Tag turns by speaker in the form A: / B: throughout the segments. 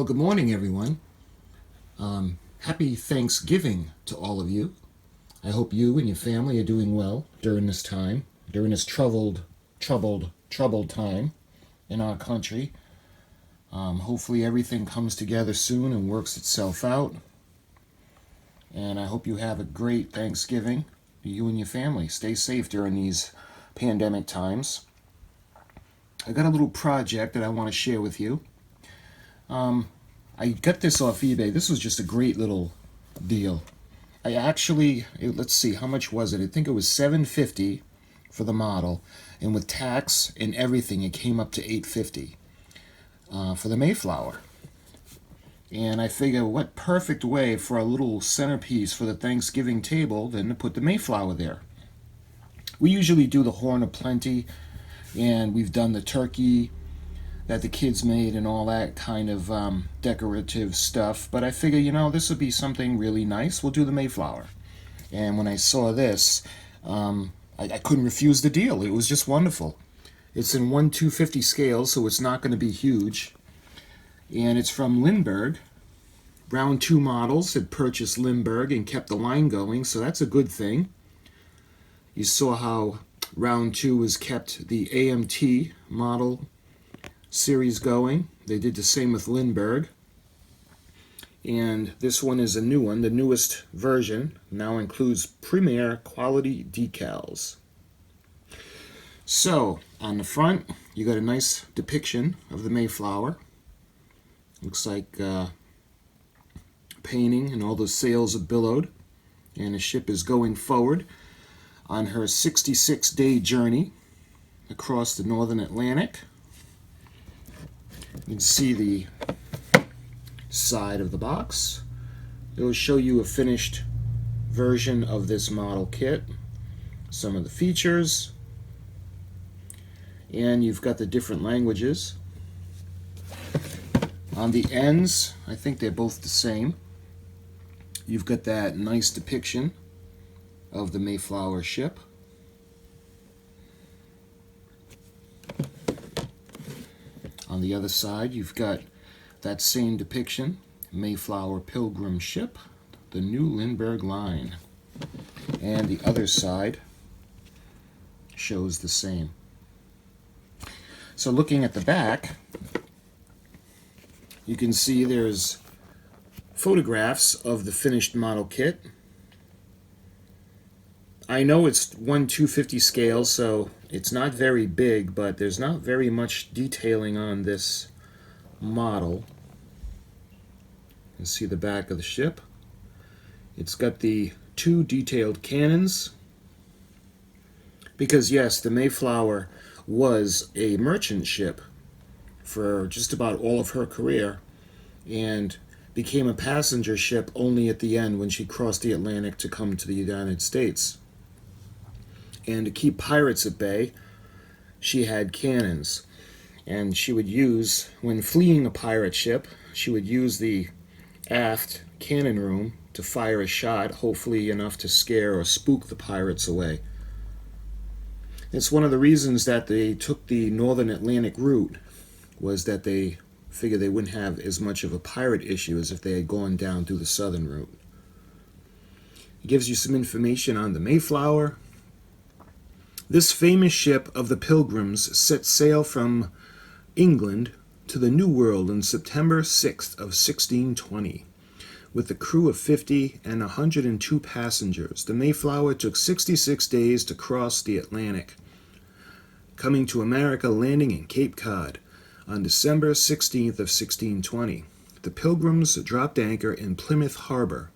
A: good morning, everyone. Happy Thanksgiving to all of you. I hope you and your family are doing well during this time, during this troubled time in our country. Hopefully everything comes together soon and works itself out. And I hope you have a great Thanksgiving, you and your family. Stay safe during these pandemic times. I got a little project that I want to share with you. I got this off eBay. This was just a great little deal. I actually, let's see, how much was it? I think it was $7.50 for the model, and with tax and everything, it came up to $8.50 for the Mayflower. And I figure, what perfect way for a little centerpiece for the Thanksgiving table than to put the Mayflower there. We usually do the Horn of Plenty, and we've done the turkey that the kids made and all that kind of decorative stuff. But I figure, this would be something really nice. We'll do the Mayflower. And when I saw this, I couldn't refuse the deal. It was just wonderful. It's in 1/250 scale, so it's not going to be huge. And it's from Lindberg. Round 2 models had purchased Lindberg and kept the line going, so that's a good thing. You saw how round 2 has kept the AMT model series going. They did the same with Lindberg. And this one is a new one. The newest version now includes premier quality decals. So, on the front, you got a nice depiction of the Mayflower. Looks like painting and all the sails are billowed. And the ship is going forward on her 66-day journey across the northern Atlantic. You can see the side of the box. It will show you a finished version of this model kit, some of the features, and you've got the different languages. On the ends, I think they're both the same. You've got that nice depiction of the Mayflower ship. On the other side, you've got that same depiction, Mayflower Pilgrim ship, the new Lindberg line. And the other side shows the same. So looking at the back, you can see there's photographs of the finished model kit. I know it's 1/250 scale, so it's not very big, but there's not very much detailing on this model. You can see the back of the ship. It's got the 2 detailed cannons. Because yes, the Mayflower was a merchant ship for just about all of her career, and became a passenger ship only at the end when she crossed the Atlantic to come to the United States. And to keep pirates at bay, she had cannons. And she would use, when fleeing a pirate ship, she would use the aft cannon room to fire a shot, hopefully enough to scare or spook the pirates away. It's one of the reasons that they took the northern Atlantic route, was that they figured they wouldn't have as much of a pirate issue as if they had gone down through the southern route. It gives you some information on the Mayflower. This famous ship of the Pilgrims set sail from England to the New World on September 6th of 1620. With a crew of 50 and 102 passengers, the Mayflower took 66 days to cross the Atlantic, coming to America, landing in Cape Cod on December 16th of 1620. The Pilgrims dropped anchor in Plymouth Harbor,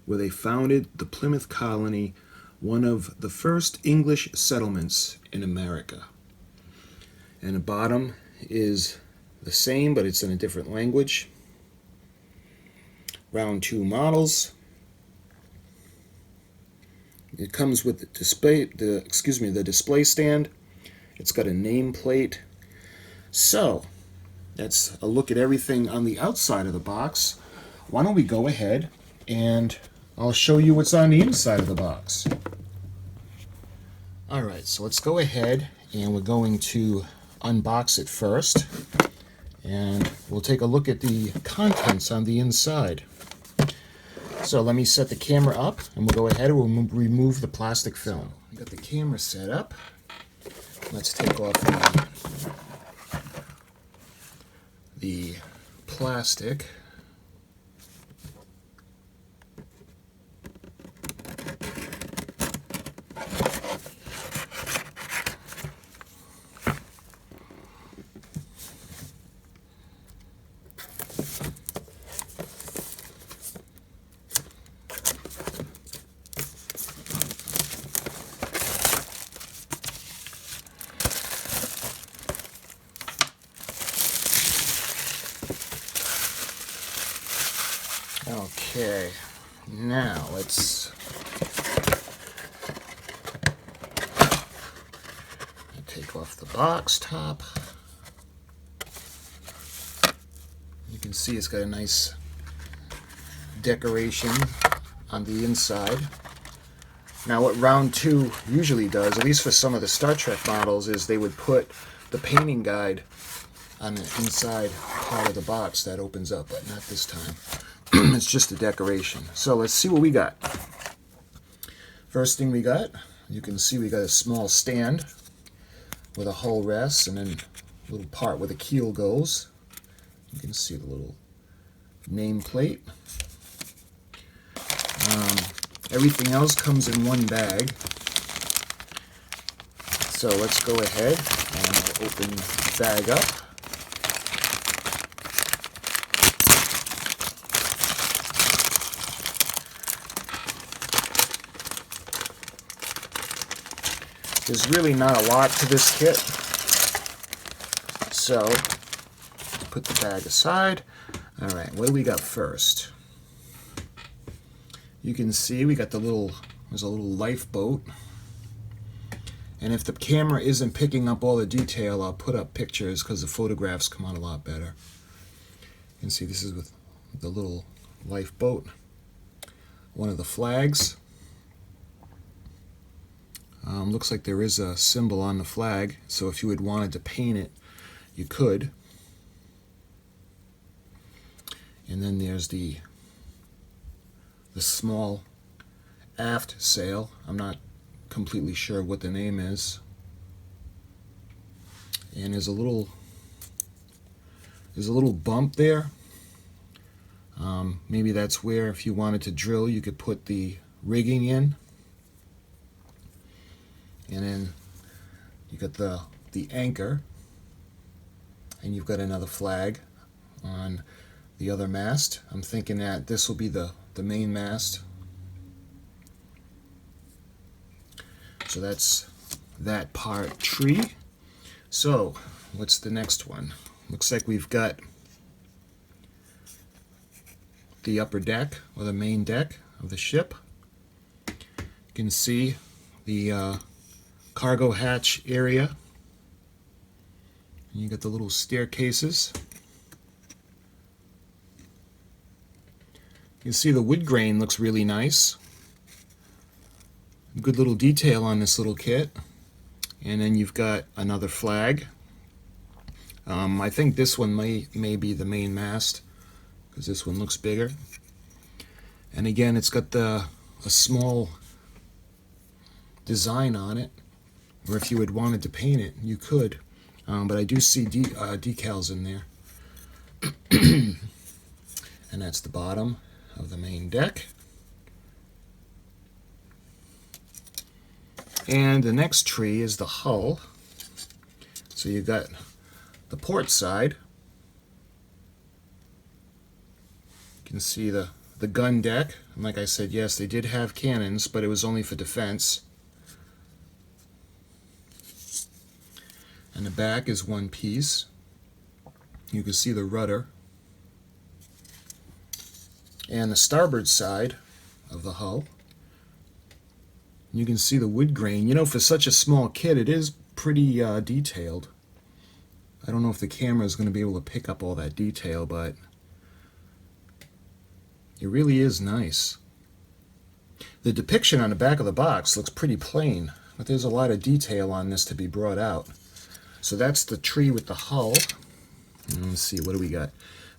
A: where they founded the Plymouth Colony, one of the first English settlements in America. And the bottom is the same, but it's in a different language. Round 2 models. It comes with the display stand. It's got a nameplate. So, that's a look at everything on the outside of the box. Why don't we go ahead and I'll show you what's on the inside of the box. Alright, so let's go ahead and we're going to unbox it first. and we'll take a look at the contents on the inside. So let me set the camera up, and we'll go ahead and we'll remove the plastic film. We got the camera set up. Let's take off the plastic. Okay, now let's take off the box top. You can see it's got a nice decoration on the inside. Now what round 2 usually does, at least for some of the Star Trek models, is they would put the painting guide on the inside part of the box that opens up, but not this time. It's just a decoration. So let's see what we got. First thing we got, you can see we got a small stand with a hull rest and then a little part where the keel goes. You can see the little nameplate. Everything else comes in one bag. So let's go ahead and open the bag up. There's really not a lot to this kit, so let's put the bag aside. All right, what do we got first? You can see we got there's a little lifeboat, and if the camera isn't picking up all the detail, I'll put up pictures because the photographs come out a lot better. You can see this is with the little lifeboat, one of the flags. Looks like there is a symbol on the flag, so if you had wanted to paint it, you could. And then there's the small aft sail. I'm not completely sure what the name is. And there's a little bump there. Maybe that's where, if you wanted to drill, you could put the rigging in. And then you got the anchor, and you've got another flag on the other mast. I'm thinking that this will be the main mast. So that's that part tree. So what's the next one? Looks like we've got the upper deck, or the main deck of the ship. You can see the cargo hatch area. And you got the little staircases. You can see the wood grain looks really nice. Good little detail on this little kit. And then you've got another flag. I think this one may be the main mast, because this one looks bigger. And again, it's got a small design on it. Or if you had wanted to paint it, you could. But I do see decals in there. And that's the bottom of the main deck. And the next tree is the hull. So you've got the port side. You can see the gun deck. And like I said, yes, they did have cannons, but it was only for defense. And the back is one piece. You can see the rudder. And the starboard side of the hull. You can see the wood grain. You know, for such a small kit, it is pretty detailed. I don't know if the camera is going to be able to pick up all that detail, but it really is nice. The depiction on the back of the box looks pretty plain, but there's a lot of detail on this to be brought out. So that's the tree with the hull. Let's see, what do we got?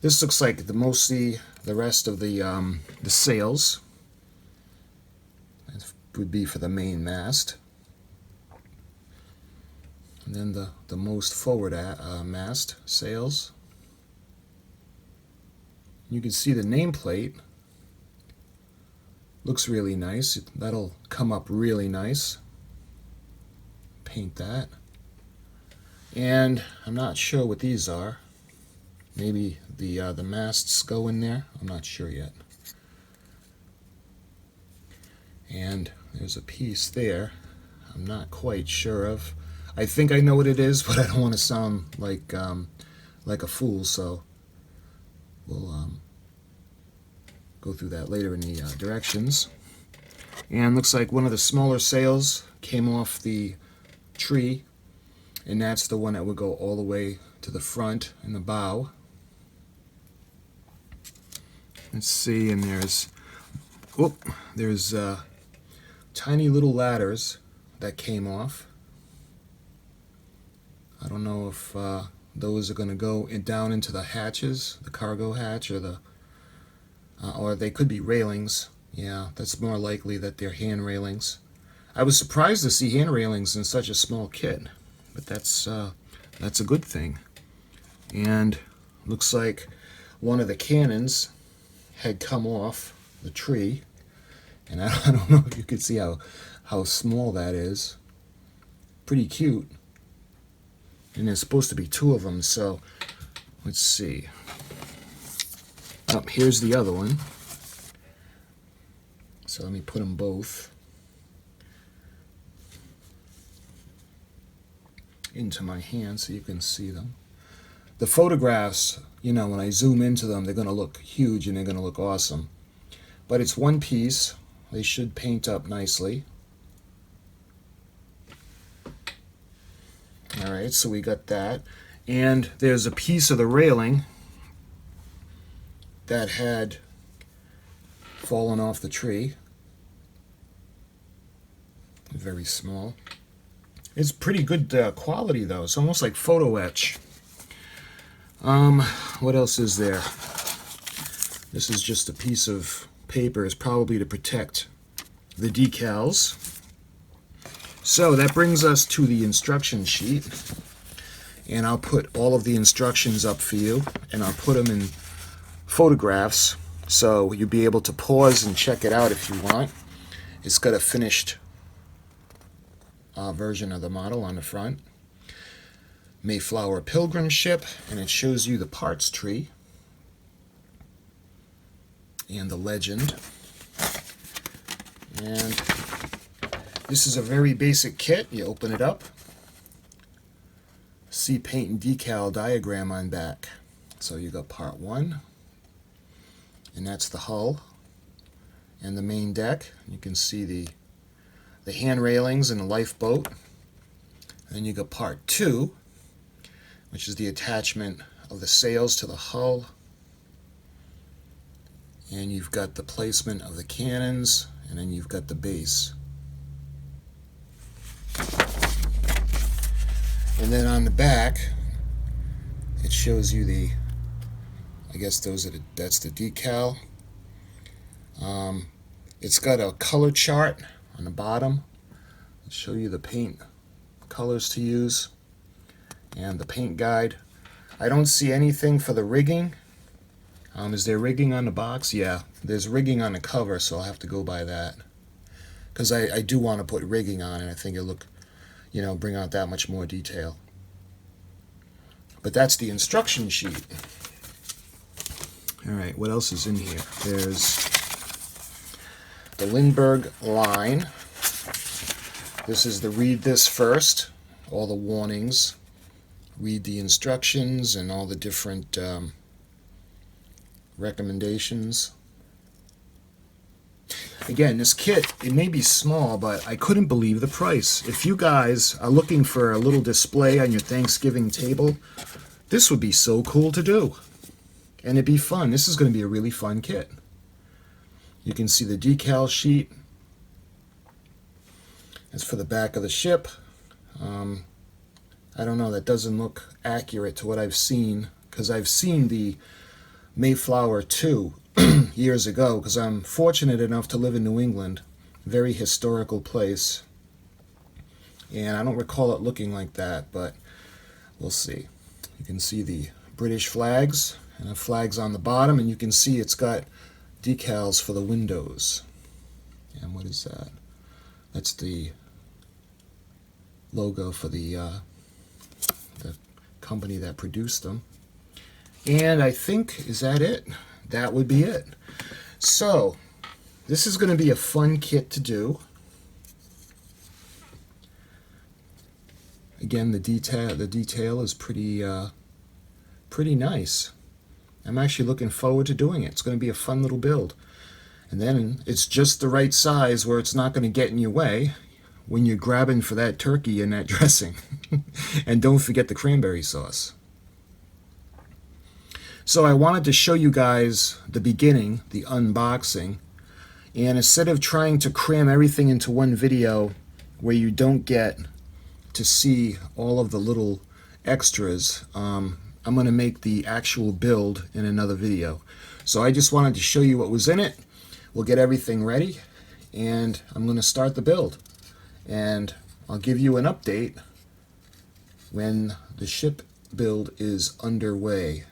A: This looks like mostly the rest of the sails. That would be for the main mast. And then the most forward mast sails. You can see the nameplate. Looks really nice. That'll come up really nice. Paint that. And I'm not sure what these are. Maybe the masts go in there. I'm not sure yet. And there's a piece there I'm not quite sure of. I think I know what it is, but I don't want to sound like a fool, so we'll go through that later in the directions. And looks like one of the smaller sails came off the tree, and that's the one that would go all the way to the front and the bow. Let's see, and there's tiny little ladders that came off. I don't know if those are going to go down into the hatches, the cargo hatch, or they could be railings. Yeah, that's more likely that they're hand railings. I was surprised to see hand railings in such a small kit, but that's a good thing. And looks like one of the cannons had come off the tree, and I don't know if you could see how small that is. Pretty cute. And there's supposed to be two of them, so let's see. Oh, here's the other one. So let me put them both into my hand so you can see them. The photographs, when I zoom into them, they're going to look huge and they're going to look awesome. But it's one piece. They should paint up nicely. Alright, so we got that. And there's a piece of the railing that had fallen off the tree. Very small. It's pretty good quality though. It's almost like photo etch. What else is there? This is just a piece of paper. It's probably to protect the decals. So that brings us to the instruction sheet. And I'll put all of the instructions up for you, and I'll put them in photographs so you'll be able to pause and check it out if you want. It's got a finished version of the model on the front. Mayflower Pilgrim ship, and it shows you the parts tree and the legend. And this is a very basic kit. You open it up, see paint and decal diagram on back. So you got part one, and that's the hull and the main deck. You can see the hand railings and the lifeboat. Then you got part two, which is the attachment of the sails to the hull. And you've got the placement of the cannons, and then you've got the base. And then on the back, it shows you I guess that's the decal. It's got a color chart on the bottom. It'll show you the paint colors to use and the paint guide. I don't see anything for the rigging. Is there rigging on the box? Yeah, there's rigging on the cover, so I'll have to go by that. Because I do want to put rigging on it. I think it'll look, bring out that much more detail. But that's the instruction sheet. Alright, what else is in here? There's the Lindberg line. This is the read this first, all the warnings. Read the instructions and all the different recommendations. Again, this kit, it may be small, but I couldn't believe the price. If you guys are looking for a little display on your Thanksgiving table, this would be so cool to do. And it'd be fun. This is going to be a really fun kit. You can see the decal sheet. It's for the back of the ship. I don't know, that doesn't look accurate to what I've seen, because I've seen the Mayflower 2 years ago, because I'm fortunate enough to live in New England, very historical place, and I don't recall it looking like that, but we'll see. You can see the British flags, and the flags on the bottom, and you can see it's got decals for the windows. And what is that? That's the logo for the company that produced them. And I think, is that it? That would be it. So, this is going to be a fun kit to do. Again, the detail is pretty nice. I'm actually looking forward to doing it. It's going to be a fun little build. And then it's just the right size where it's not going to get in your way when you're grabbing for that turkey and that dressing. And don't forget the cranberry sauce. So I wanted to show you guys the beginning, the unboxing. And instead of trying to cram everything into one video where you don't get to see all of the little extras, I'm going to make the actual build in another video. So I just wanted to show you what was in it. We'll get everything ready, and I'm going to start the build. And I'll give you an update when the ship build is underway.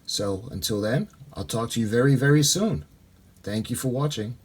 A: So until then, I'll talk to you very, very soon. Thank you for watching.